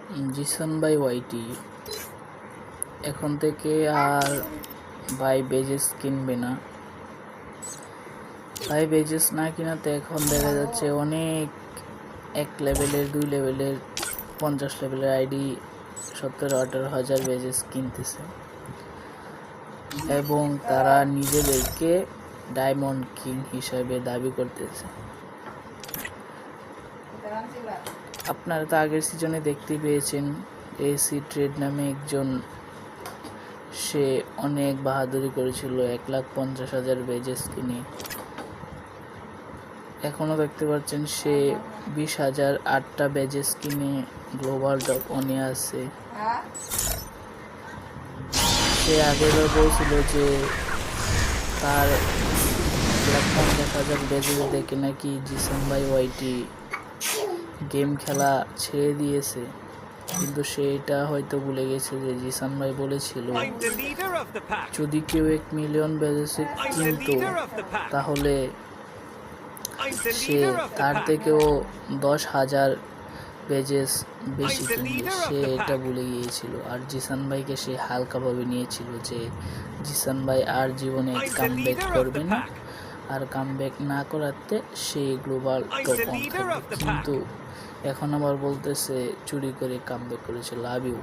জিসান ভাই ওয়াইটি এখন থেকে আর ভাই বেজেস কিনবে না। ভাই বেজেস না কিনাতে এখন দেখা যাচ্ছে অনেক 1 লেভেলের 2 লেভেলের 50 লেভেলের আইডি 17-18 হাজার বেজেস কিনতেছে এবং তারা নিজেদেরকে ডায়মন্ড কিং হিসাবে দাবি করতেছে। আপনারা তো আগের সিজনে দেখতে পেয়েছেন এসি ট্রেড নামে একজন, সে অনেক বাহাদুরি করেছিল 1,50,000 বেজেস কিনে। এখনো দেখতে পাচ্ছেন সে 20,000 8টা বেজেস কিনে গ্লোবাল টপ 1-এ আছে। সে আগেরবার বলছিল যে তার 1,50,000 বেজেস দেখে নাকি জিসান ভাই ওয়াইটি গেম খেলা ছেড়ে দিয়েছে, কিন্তু সে এটা হয়তো ভুলে গেছে যে জিসান ভাই বলেছিল যদি কেউ 1 মিলিয়ন বেজেস কিনতো তাহলে সে তার থেকেও 10,000 বেজেস বেশি কিনবে। সে এটা ভুলে গিয়েছিল আর জিসান ভাইকে সে হালকাভাবে নিয়েছিল যে জিসান ভাই আর জীবনে কামব্যাক করবে না, আর কামব্যাক না করাতে সে গ্লোবাল টপ 1 থাকবে। কিন্তু এখন আবার বলতেছে চুরি করে কামব্যাক করেছে। Love you.